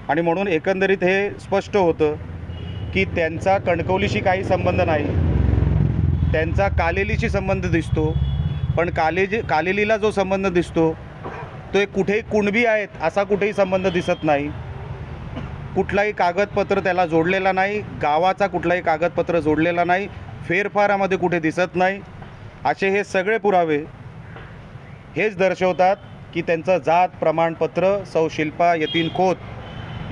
आणि म्हणून एकंदरीत हे स्पष्ट होतं की त्यांचा कणकवलीशी काही संबंध नाही, त्यांचा कालेलीशी संबंध दिसतो. पण कालेलीला जो संबंध दिसतो तो एक कुठेही कुणबी आहेत असा कुठेही संबंध दिसत नाही. कुठलाही कागदपत्र त्याला जोडलेला नाही, गावाचा कुठलाही कागदपत्र जोडलेला नाही, फेरफारामध्ये कुठे दिसत नाही. असे हे सगळे पुरावे हेच दर्शवतात की त्यांचं जात प्रमाणपत्र सौ शिल्पा यतीन खोत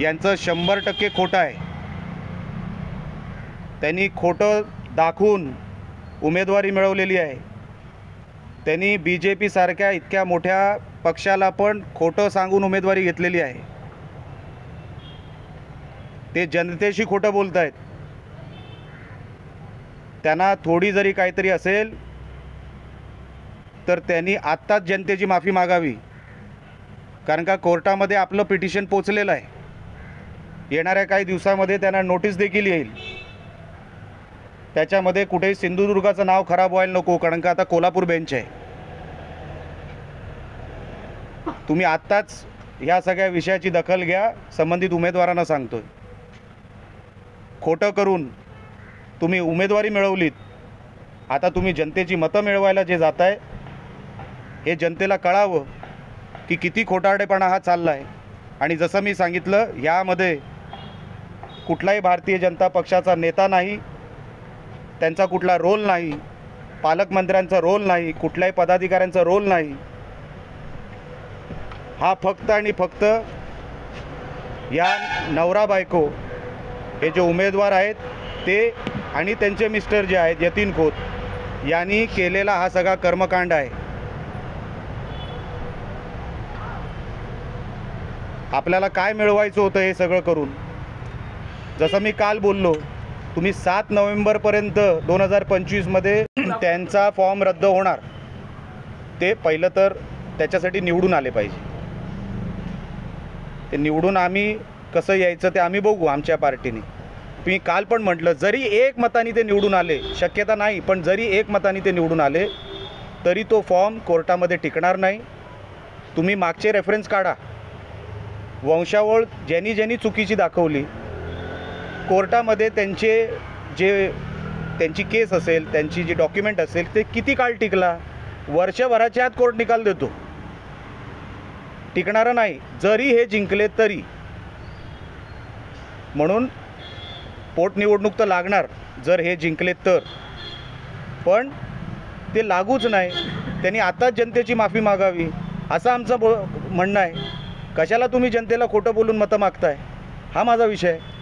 यांचं 100% खोटं आहे. त्यांनी खोटं दाखवून उमेदवारी मिळवलेली आहे. त्यांनी BJP सारख्या इतक्या मोठ्या पक्षाला पण खोटं सांगून उमेदवारी घेतलेली आहे. ते जनतेशी खोटं बोलत आहेत. त्यांना थोडी जरी काहीतरी असेल तर त्यांनी आत्ताच जनतेची माफी मागावी, कारण का कोर्टामध्ये आपलं पिटिशन पोचलेलं आहे. येणाऱ्या काही दिवसामध्ये त्यांना नोटीस देखील येईल. त्याच्यामध्ये कुठेही सिंधुदुर्गाचं नाव खराब व्हायला नको, कारण का आता कोल्हापूर बेंच आहे. तुम्ही आत्ताच ह्या सगळ्या विषयाची दखल घ्या, संबंधित उमेदवारांना सांगतोय. खोटं करून तुम्ही उमेदवारी मिळवलीत, आता तुम्ही जनतेची मतं मिळवायला जे जाताय हे जनतेला कळावं की किती खोटारडेपणा हा चालला आहे. आणि जसं मी सांगितलं, यामध्ये कुठलाही भारतीय जनता पक्षाचा नेता नाही, त्यांचा कुठला रोल नाही, पालकमंत्र्यांचा रोल नाही, कुठल्याही पदाधिकाऱ्यांचा रोल नाही. हा फक्त आणि फक्त या नवरा बायको हे जे उमेदवार आहेत ते आणि त्यांचे मिस्टर जे आहेत यतीन खोत यांनी केलेला हा सगळा कर्मकांड आहे. आपल्याला काय मिळवायचं होतं हे सगळं करून, जसं मी काल बोललो, तुम्ही 7 नोव्हेंबरपर्यंत 2025मध्ये त्यांचा फॉर्म रद्द होणार. ते पहिलं तर त्याच्यासाठी निवडून आले पाहिजे. ते निवडून आम्ही कसं यायचं ते आम्ही बघू आमच्या पार्टीने. तुम्ही काल पण म्हटलं, जरी एक मताने ते निवडून आले, शक्यता नाही पण जरी एक मताने ते निवडून आले तरी तो फॉर्म कोर्टामध्ये टिकणार नाही. तुम्ही मागचे रेफरन्स काढा, वंशावळ ज्यांनी ज्यांनी चुकीची दाखवली, कोर्टामध्ये त्यांची केस असेल, त्यांची जी डॉक्युमेंट असेल ते किती काळ टिकला? वर्षभराच्या आत कोर्ट निकाल देतो. टिकणारं नाही, जरी हे जिंकले तरी. म्हणून पोटनिवडणूक तर लागणार जर हे जिंकले तर, पण ते लागूच नाही. त्यांनी आताच जनतेची माफी मागावी असं आमचं म्हणणं आहे. कशाला तुम्ही जनतेला खोटं बोलून मतं मागताय? हा माझा विषय आहे.